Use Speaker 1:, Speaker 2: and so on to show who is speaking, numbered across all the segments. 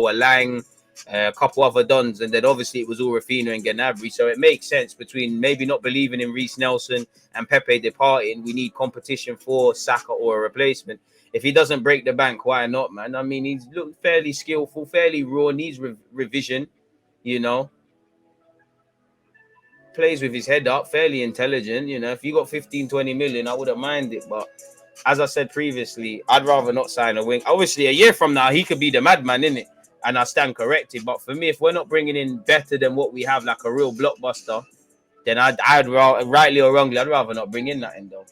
Speaker 1: a Lang, a couple other Dons, and then obviously it was all Rafinha and Gnabry. So it makes sense between maybe not believing in Reece Nelson and Pepe departing. We need competition for Saka or a replacement. If he doesn't break the bank, why not, man? I mean, he's looked fairly skillful, fairly raw, needs revision, you know. Plays with his head up, fairly intelligent, you know. If you got 15, 20 million, I wouldn't mind it. But as I said previously, I'd rather not sign a wing. Obviously, a year from now, he could be the madman, innit? And I stand corrected. But for me, if we're not bringing in better than what we have, like a real blockbuster, then I'd rather, rightly or wrongly, I'd rather not bring in that in, though.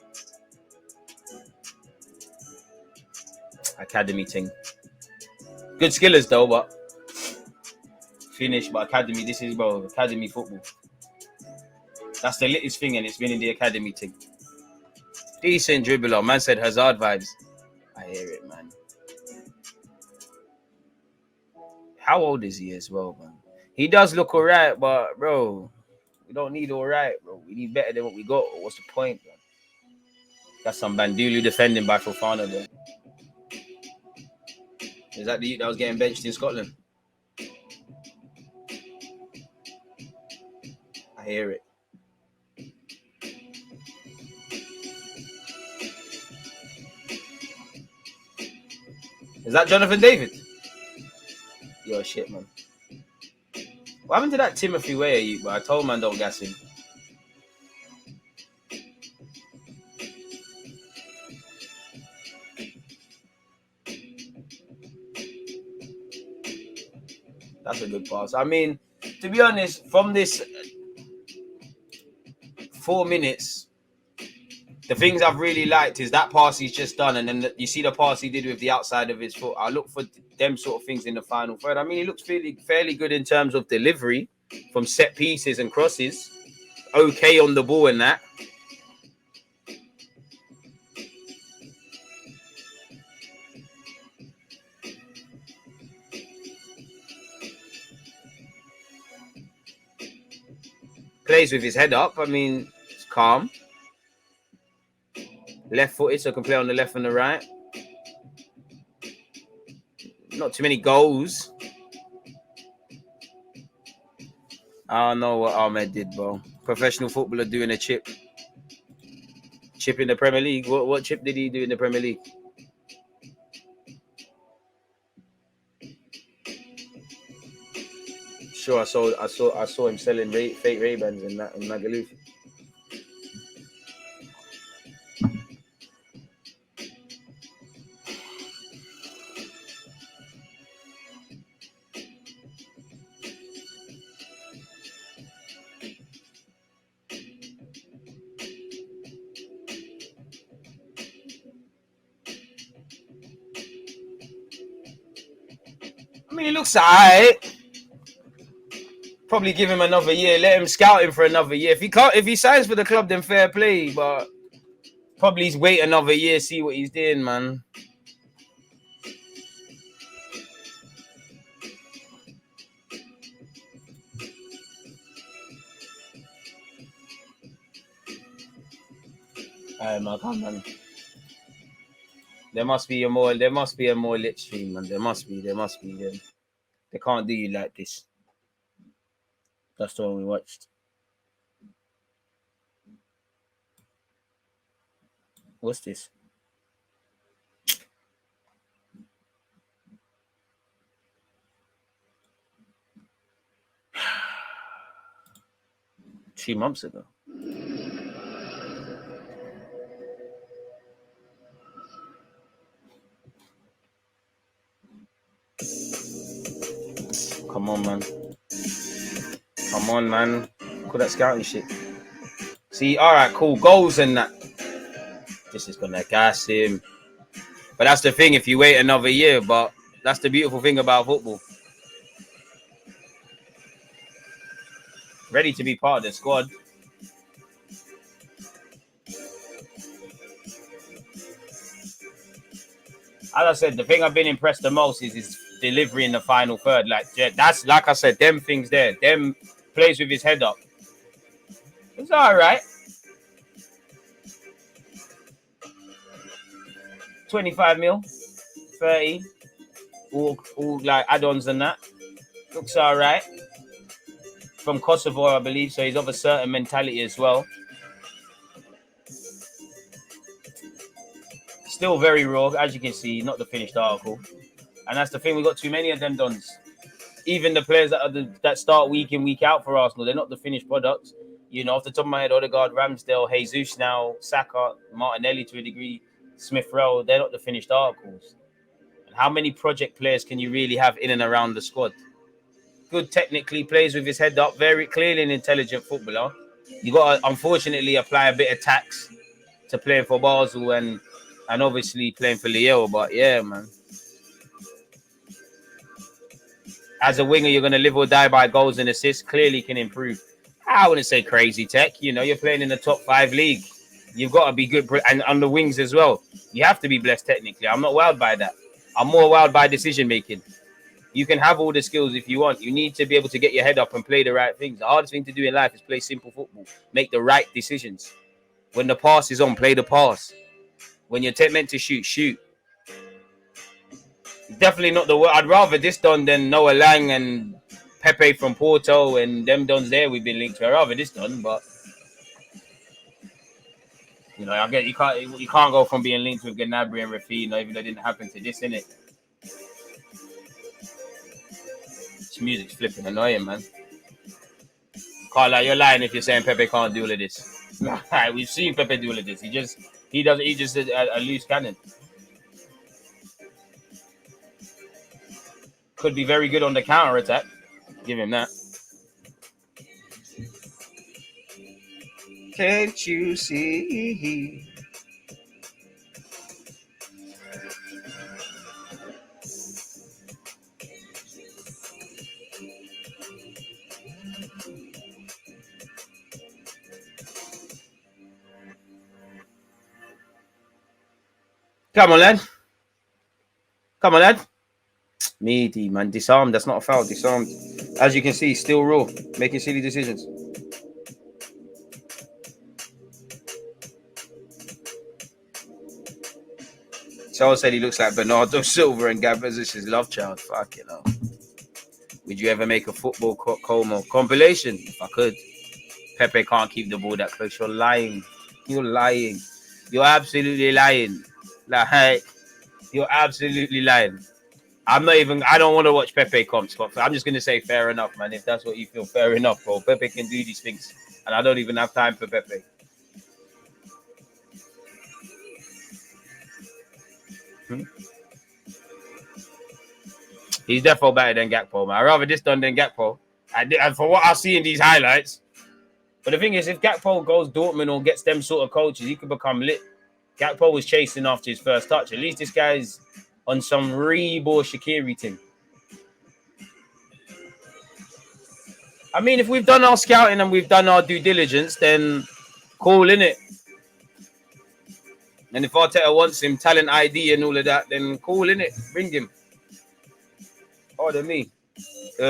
Speaker 1: Academy thing. Good skillers, though, but finish. But academy, this is, bro, academy football. That's the latest thing, and it's been in the academy thing. Decent dribbler. Man said Hazard vibes. I hear it, man. How old is he as well, man? He does look all right, but, bro, we don't need all right, bro. We need better than what we got. What's the point, man? That's some Bandulu defending by Fofana there. Is that the youth that was getting benched in Scotland? I hear it. Is that Jonathan David? Yo, shit, man. What happened to that Timothy Weah, you? But I told man don't gas him. That's a good pass. I mean, to be honest, from this 4 minutes, the things I've really liked is that pass he's just done, and then you see the pass he did with the outside of his foot. I look for them sort of things in the final third. I mean, he looks fairly good in terms of delivery from set pieces and crosses. Okay on the ball and that. Plays with his head up. I mean, it's calm. Left footed, so can play on the left and the right. Not too many goals. I don't know what Ahmed did, bro. Professional footballer doing a chip. Chip in the Premier League. What chip did he do in the Premier League? Sure, I saw him selling fake Ray-Bans in Magaluf. I mean, he looks alright. Probably give him another year. Let him scout him for another year. If he signs for the club, then fair play. But probably wait another year, see what he's doing, man. Come on. There must be a more lit stream, man. There must be. They can't do you like this. That's the one we watched. What's this? Two months ago. Come on, man. Call that scouting shit. See, all right, cool. Goals and that. This is going to gas him. But that's the thing, if you wait another year. But that's the beautiful thing about football. Ready to be part of the squad. As I said, the thing I've been impressed the most is his delivery in the final third. Like, that's, like I said, them things there. Them plays with his head up. It's all right. 25 mil, 30. all like add-ons and that. Looks all right. From Kosovo, I believe, so he's of a certain mentality as well. Still very raw, as you can see, not the finished article. And that's the thing, we got too many of them dons. Even the players that start week in, week out for Arsenal, they're not the finished products. You know, off the top of my head, Odegaard, Ramsdale, Jesus now, Saka, Martinelli to a degree, Smith Rowe, they're not the finished articles. And how many project players can you really have in and around the squad? Good technically, plays with his head up, very clearly an intelligent footballer. You got to, unfortunately, apply a bit of tax to playing for Basel and obviously playing for Lille. But yeah, man. As a winger, you're going to live or die by goals and assists. Clearly can improve. I wouldn't say crazy tech. You know, you're playing in the top 5 league. You've got to be good. And on the wings as well. You have to be blessed technically. I'm not wowed by that. I'm more wowed by decision making. You can have all the skills if you want. You need to be able to get your head up and play the right things. The hardest thing to do in life is play simple football. Make the right decisions. When the pass is on, play the pass. When you're meant to shoot, shoot. Definitely not the word. I'd rather this done than Noah Lang and Pepe from Porto and them dons there we've been linked to. I'd rather this done, but you know, I get you can't go from being linked with Gnabry and Raphinha, even though it didn't happen to this, innit? This music's flipping annoying, man. Can't lie, you're lying if you're saying Pepe can't do all of this. We've seen Pepe do all of this. He's just a loose cannon. Could be very good on the counter attack. Give him that. Can't you see? Come on, lad. Come on, lad. Meaty, man. Disarmed. That's not a foul. Disarmed. As you can see, still raw. Making silly decisions. Someone said he looks like Bernardo Silva and Gabriel is his love child. Fuck it up. Would you ever make a football Como compilation? If I could. Pepe can't keep the ball that close. You're lying. You're lying. You're absolutely lying. Like, you're absolutely lying. I don't want to watch Pepe comps, but I'm just going to say fair enough, man. If that's what you feel, fair enough, bro. Pepe can do these things, and I don't even have time for Pepe. He's definitely better than Gakpo, man. I'd rather this done than Gakpo. And for what I see in these highlights. But the thing is, if Gakpo goes Dortmund or gets them sort of coaches, he could become lit. Gakpo was chasing after his first touch. At least this guy's on some Reeb or Shaqiri thing. I mean, if we've done our scouting and we've done our due diligence, then cool, innit? And if Arteta wants him, talent ID and all of that, then cool, innit? Bring him. Pardon me. Who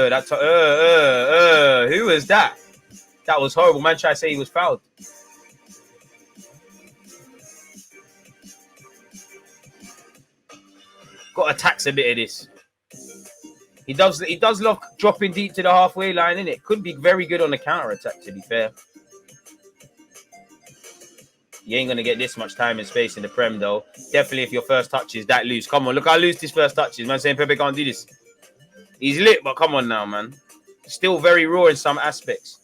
Speaker 1: was that? That was horrible. Man tried to say he was fouled. Got to tax a bit of this. He does love dropping deep to the halfway line, innit? Could be very good on the counter attack, to be fair. You ain't gonna get this much time and space in the Prem, though. Definitely, if your first touch is that loose. Come on, look how loose this first touch is. Man saying Pepe can't do this. He's lit, but come on now, man. Still very raw in some aspects.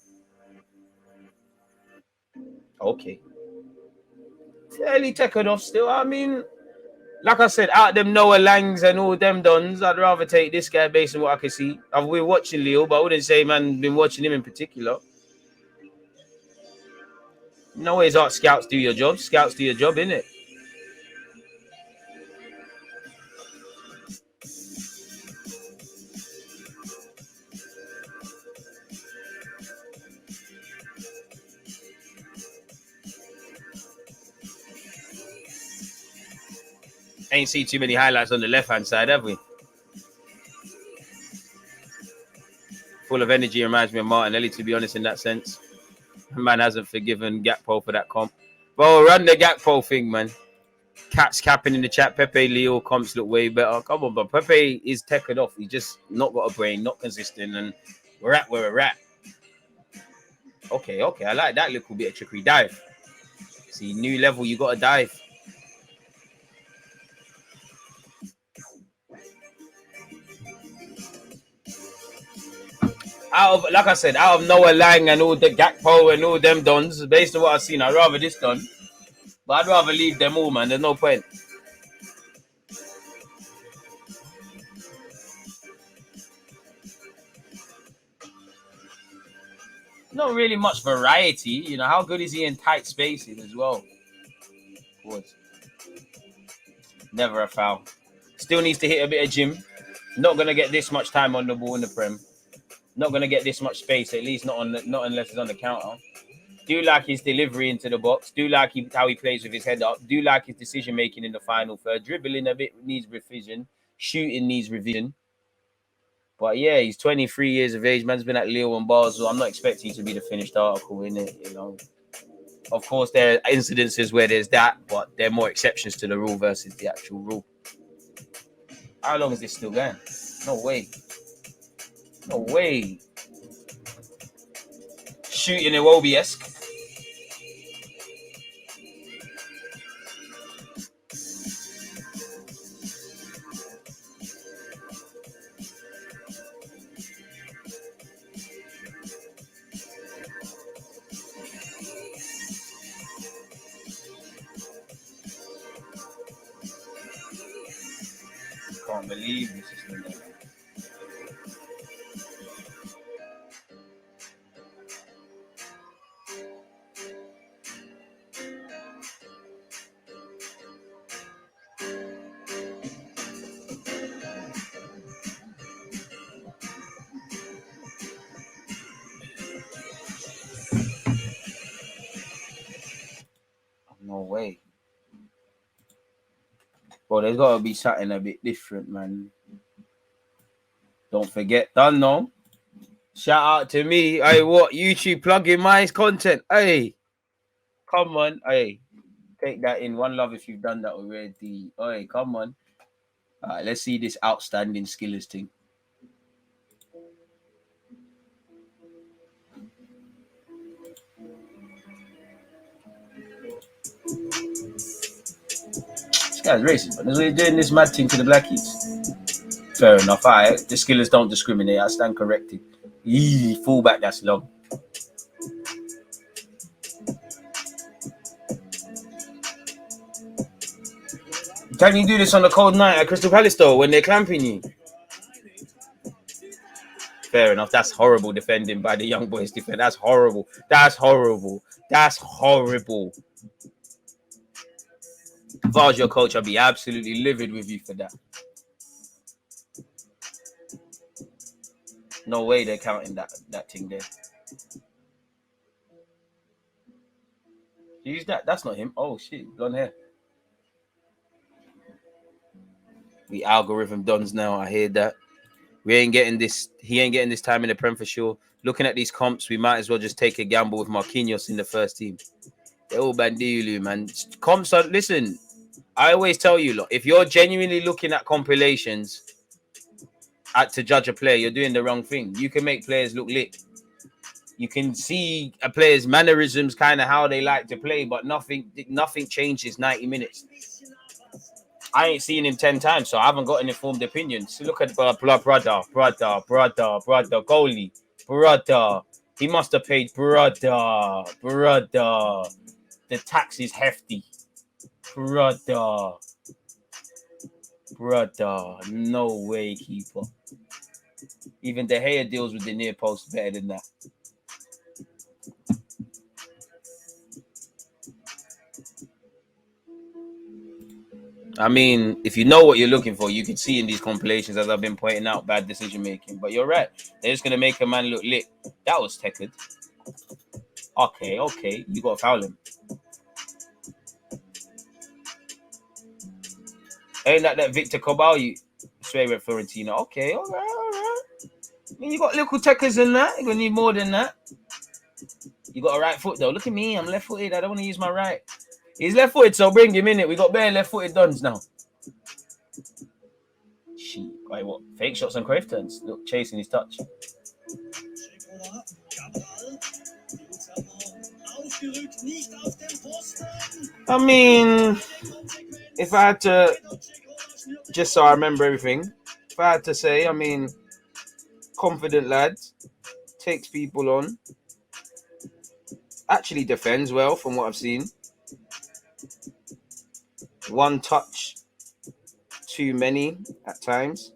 Speaker 1: Okay. Fairly taken off still. I mean, like I said, out them Noah Langs and all them dons, I'd rather take this guy based on what I can see. I've been watching Leo, but I wouldn't say, man, been watching him in particular. No ways art scouts do your job. Scouts do your job, innit? Ain't seen too many highlights on the left-hand side, have we? Full of energy, reminds me of Martinelli, to be honest, in that sense. Man hasn't forgiven Gakpo for that comp. Bro, run the Gakpo thing, man. Cat's capping in the chat. Pepe Leo comps look way better. Come on, but Pepe is teched off. He just not got a brain, not consistent, and we're at where we're at. Okay, I like that little bit of trickery. Dive. See, new level, you got to dive. Like I said, out of Noah Lang and all the Gakpo and all them dons, based on what I've seen, I'd rather this done. But I'd rather leave them all, man. There's no point. Not really much variety. You know, how good is he in tight spaces as well? Of course. Never a foul. Still needs to hit a bit of gym. Not going to get this much time on the ball in the Prem. Not going to get this much space, at least not unless it's on the counter. Do like his delivery into the box. Do like how he plays with his head up. Do like his decision making in the final third. Dribbling a bit needs revision. Shooting needs revision. But yeah, he's 23 years of age. Man's been at Lille and Basel. I'm not expecting to be the finished article in it. You know, of course there are incidences where there's that, but there are more exceptions to the rule versus the actual rule. How long is this still going? No way. No way. Shooting Iwobi-esque. Can't believe this is going on. No way. Bro, there's got to be something a bit different, man. Don't forget, done no. Shout out to me. Hey, what? YouTube plugging my content. Hey, come on. Hey, take that in. One love if you've done that already. Hey, come on. All right, let's see this outstanding skillers thing. This guy's racist, but they're doing this mad thing to the blackies. Fair enough. All right, the skillers don't discriminate. I stand corrected. Fullback, that's long. Can you do this on a cold night at Crystal Palace though when they're clamping you? Fair enough. That's horrible defending by the young boys. That's horrible. That's horrible. That's horrible. If I was your coach, I'd be absolutely livid with you for that. No way they're counting that thing there. Use that. That's not him. Oh shit, blonde hair. The algorithm dons now. I hear that. We ain't getting this. He ain't getting this time in the Prem for sure. Looking at these comps, we might as well just take a gamble with Marquinhos in the first team. They're all bandilu, man. Comps are. Listen, I always tell you, look, if you're genuinely looking at compilations to judge a player, you're doing the wrong thing. You can make players look lit. You can see a player's mannerisms, kind of how they like to play, but nothing changes 90 minutes. I ain't seen him 10 times, so I haven't got an informed opinion. So look at brother, goalie, brother. He must have paid brother. The tax is hefty, brother. No way, keeper. Even De Gea deals with the near post better than that. I mean, if you know what you're looking for, you can see in these compilations, as I've been pointing out, bad decision making. But you're right. They're just going to make a man look lit. That was teched. Okay. You got to foul him. Ain't that Victor Cobal you swear with Fiorentina? Okay, all right. I mean, you got little techers in that. You're going to need more than that. You got a right foot, though. Look at me. I'm left-footed. I don't want to use my right. He's left-footed, so bring him in it. We got bare left-footed dons now. Shit. Wait, what? Fake shots on Cruyff turns. Look, chasing his touch. I mean, if I had to, just so I remember everything, if I had to say, I mean, confident lad, takes people on, actually defends well from what I've seen. One touch too many at times.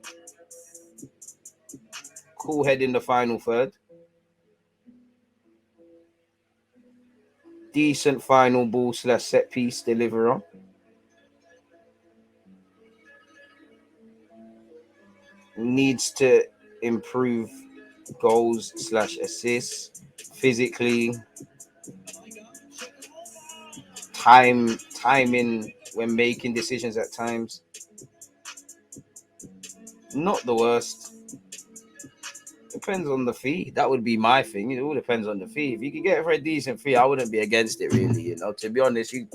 Speaker 1: Cool head in the final third. Decent final ball / set piece deliverer. Needs to improve goals / assists physically. Timing when making decisions at times. Not the worst. Depends on the fee. That would be my thing. It all depends on the fee. If you could get it for a decent fee, I wouldn't be against it, really. You know, to be honest, you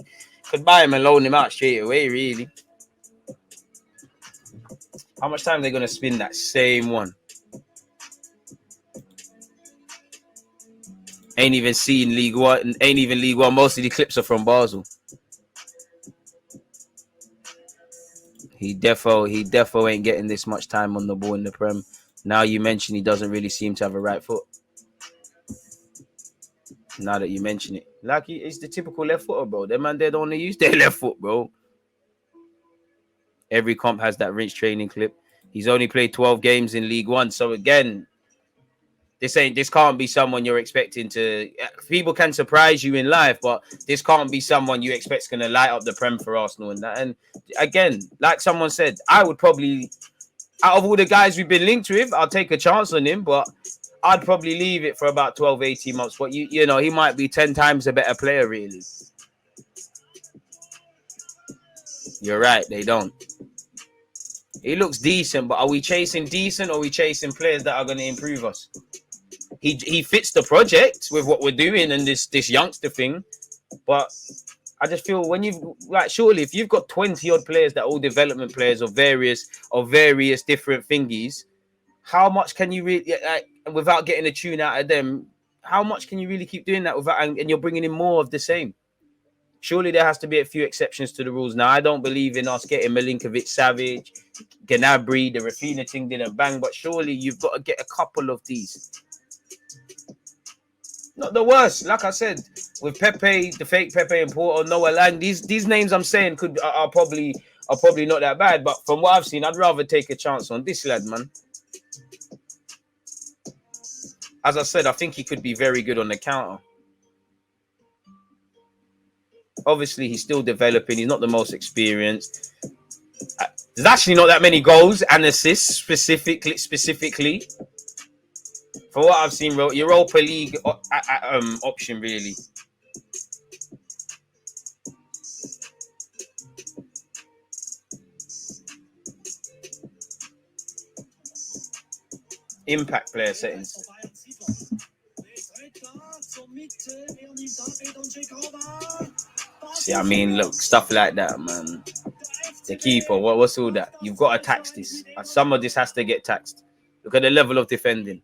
Speaker 1: could buy him and loan him out straight away, really. How much time are they going to spin that same one? Ain't even seen League One. Ain't even League One. Most of the clips are from Basel. He defo ain't getting this much time on the ball in the Prem. Now you mention he doesn't really seem to have a right foot. Now that you mention it, like it's the typical left footer, bro. Them man, they don't only use their left foot, bro. Every comp has that Rinse training clip. He's only played 12 games in League One, so again, this can't be someone you're expecting to. People can surprise you in life, but this can't be someone you expect's gonna light up the Prem for Arsenal and that. And again, like someone said, I would probably, out of all the guys we've been linked with, I'll take a chance on him, but I'd probably leave it for about 12, 18 months. But you know, he might be 10 times a better player, really. You're right, they don't. He looks decent, but are we chasing decent or are we chasing players that are going to improve us? He fits the project with what we're doing and this youngster thing, but I just feel when you've surely if you've got 20 odd players that are all development players of various different thingies, how much can you really without getting a tune out of them? How much can you really keep doing that without and you're bringing in more of the same? Surely there has to be a few exceptions to the rules. Now I don't believe in us getting Milinkovic, Savage, Gnabry, the Rafinha thing didn't bang, but surely you've got to get a couple of these. Not the worst, like I said, with Pepe, the fake Pepe and Porto, Noah Lang. These names I'm saying are probably not that bad, but from what I've seen, I'd rather take a chance on this lad, man. As I said, I think he could be very good on the counter. Obviously, he's still developing. He's not the most experienced. There's actually not that many goals and assists specifically. For what I've seen, Europa League option, really. Impact player settings. See, I mean, look, stuff like that, man. The keeper, what's all that? You've got to tax this. Some of this has to get taxed. Look at the level of defending.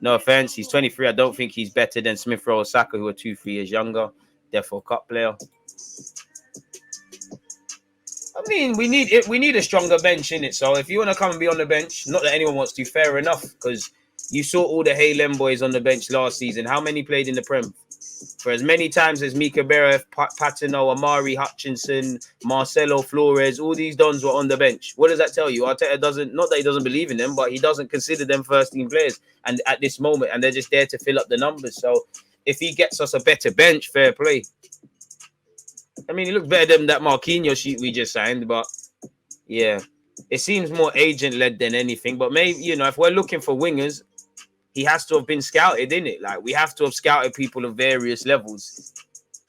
Speaker 1: No offense, he's 23. I don't think he's better than Smith Rowe or Saka, who are 2-3 years younger. Therefore, cup player. I mean, we need a stronger bench in it. So if you want to come and be on the bench, not that anyone wants to, fair enough, because you saw all the Hey-Lem boys on the bench last season. How many played in the Prem? For as many times as Mika Berev, Patino, Amari Hutchinson, Marcelo Flores, all these dons were on the bench. What does that tell you? Arteta doesn't, not that he doesn't believe in them, but he doesn't consider them first team players. And at this moment, and they're just there to fill up the numbers. So if he gets us a better bench, fair play. I mean, he looks better than that Marquinhos sheet we just signed, but yeah, it seems more agent-led than anything. But maybe, you know, if we're looking for wingers, he has to have been scouted, innit? Like, we have to have scouted people of various levels.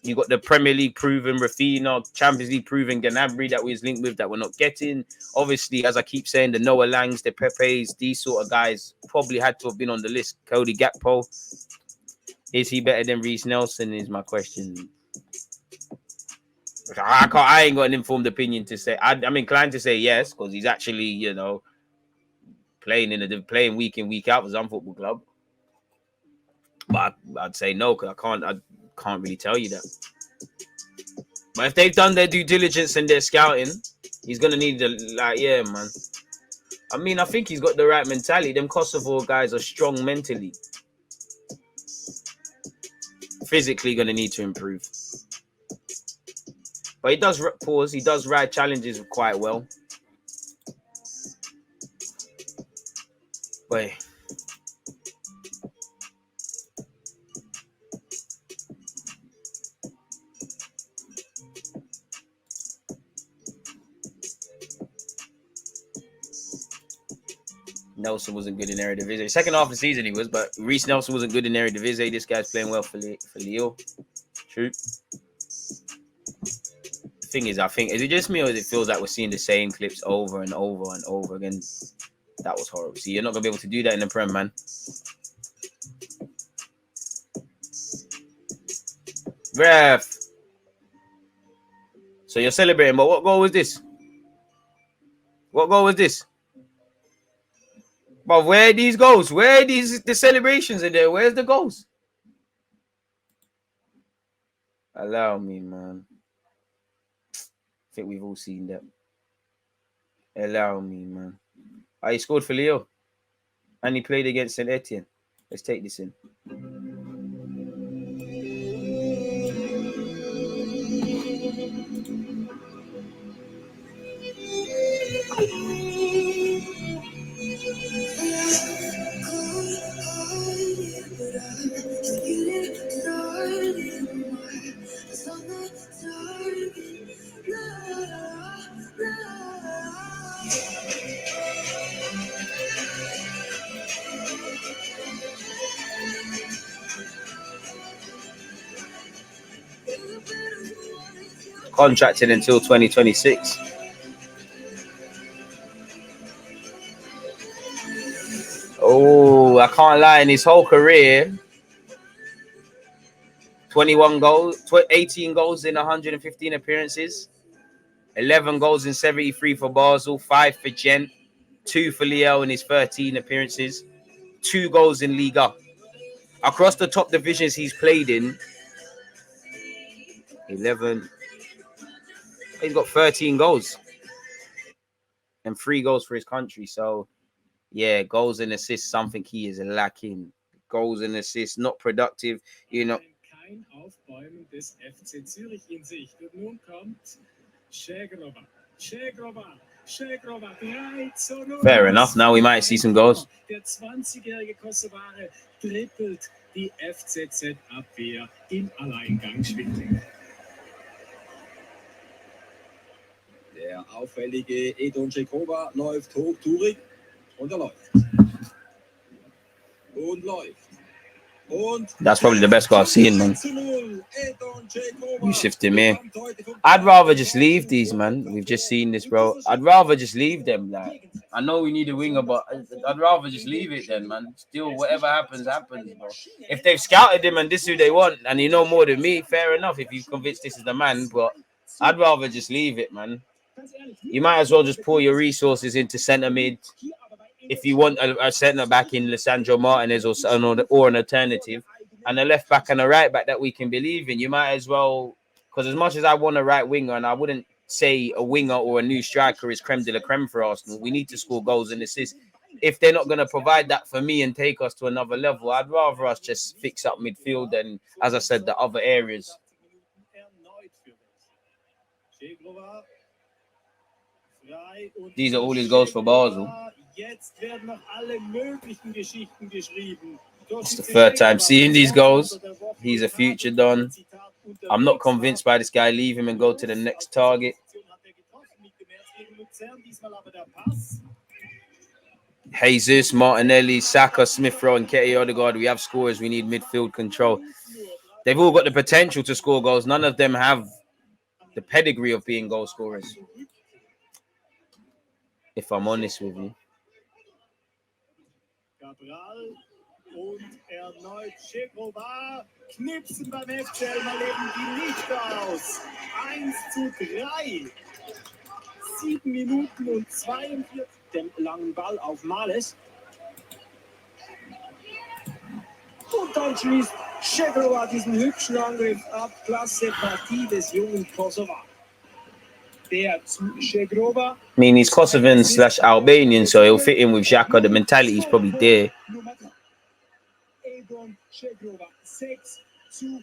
Speaker 1: You got the Premier League proven Rafinha, Champions League proven Gnabry that we was linked with that we're not getting. Obviously, as I keep saying, the Noah Langs, the Pepes, these sort of guys probably had to have been on the list. Cody Gakpo, is he better than Reece Nelson is my question. I ain't got an informed opinion to say. I'm inclined to say yes because he's actually, playing week in week out for some football club. But I'd say no because I can't really tell you that. But if they've done their due diligence and their scouting, he's gonna need man. I mean, I think he's got the right mentality. Them Kosovo guys are strong mentally. Physically, gonna need to improve. But he does pause. He does ride challenges quite well. But Nelson wasn't good in Eredivisie. Second half of the season he was, but Reece Nelson wasn't good in Eredivisie. This guy's playing well for Lille. True. The thing is, I think, is it just me or it feels like we're seeing the same clips over and over and over again? That was horrible. See, you're not going to be able to do that in the Prem, man. Ref. So you're celebrating, but what goal was this? What goal was this? But where are these goals? Where are the celebrations in there? Where's the goals? Allow me, man. I think we've all seen that. Allow me, man. He scored for Leo. And he played against St. Etienne. Let's take this in. Contracted until 2026. Oh, I can't lie. In his whole career, 21 goals, 18 goals in 115 appearances, 11 goals in 73 for Basel, 5 for Gent, 2 for Lille in his 13 appearances, 2 goals in Liga. Across the top divisions he's played in, 11. He's got 13 goals and 3 goals for his country. So, yeah, goals and assists, something he is lacking. Goals and assists, not productive,
Speaker 2: Kein Aufbäumen des FC Zürich in Sicht. Und nun kommt Zhegrova.
Speaker 1: Fair enough. Now we might see some goals.
Speaker 2: Der 20-jährige Kosovare trippelt die FCZ-Abwehr im Alleingangsspiel.
Speaker 3: Der auffällige Edon Zhegrova läuft hochtourig und er läuft. Und läuft.
Speaker 1: That's probably the best goal I've seen, man. You shifted me. I'd rather just leave these, man. We've just seen this, bro. I'd rather just leave them. Like, I know we need a winger, but I'd rather just leave it then, man. Still, whatever happens, happens, bro. If they've scouted him and this is who they want, and you know more than me, fair enough. If you've convinced this is the man, but I'd rather just leave it, man. You might as well just pour your resources into centre mid. If you want a centre back in Lisandro Martinez or an alternative, and a left back and a right back that we can believe in, you might as well. Because as much as I want a right winger, and I wouldn't say a winger or a new striker is creme de la creme for Arsenal, we need to score goals and assists. If they're not going to provide that for me and take us to another level, I'd rather us just fix up midfield and, as I said, the other areas. These are all his goals for Basel. It's the third time seeing these goals. He's a future Don. I'm not convinced by this guy. Leave him and go to the next target. Jesus, Martinelli, Saka, Smith Rowe, and Ketty Odegaard. We have scorers. We need midfield control. They've all got the potential to score goals. None of them have the pedigree of being goal scorers, if I'm honest with you.
Speaker 2: Und erneut Zhegrova. Knipsen beim FCL mal eben die Lichter aus. 1:3. 7 Minuten und 42. Den langen Ball auf Males. Und dann schließt Zhegrova diesen hübschen Angriff ab. Klasse Partie des jungen Kosovar. Der zu Zhegrova.
Speaker 1: I mean, he's Kosovan / Albanian, so he'll fit in with Xhaka. The mentality's probably there.
Speaker 2: Edon Zhegrova 6:4.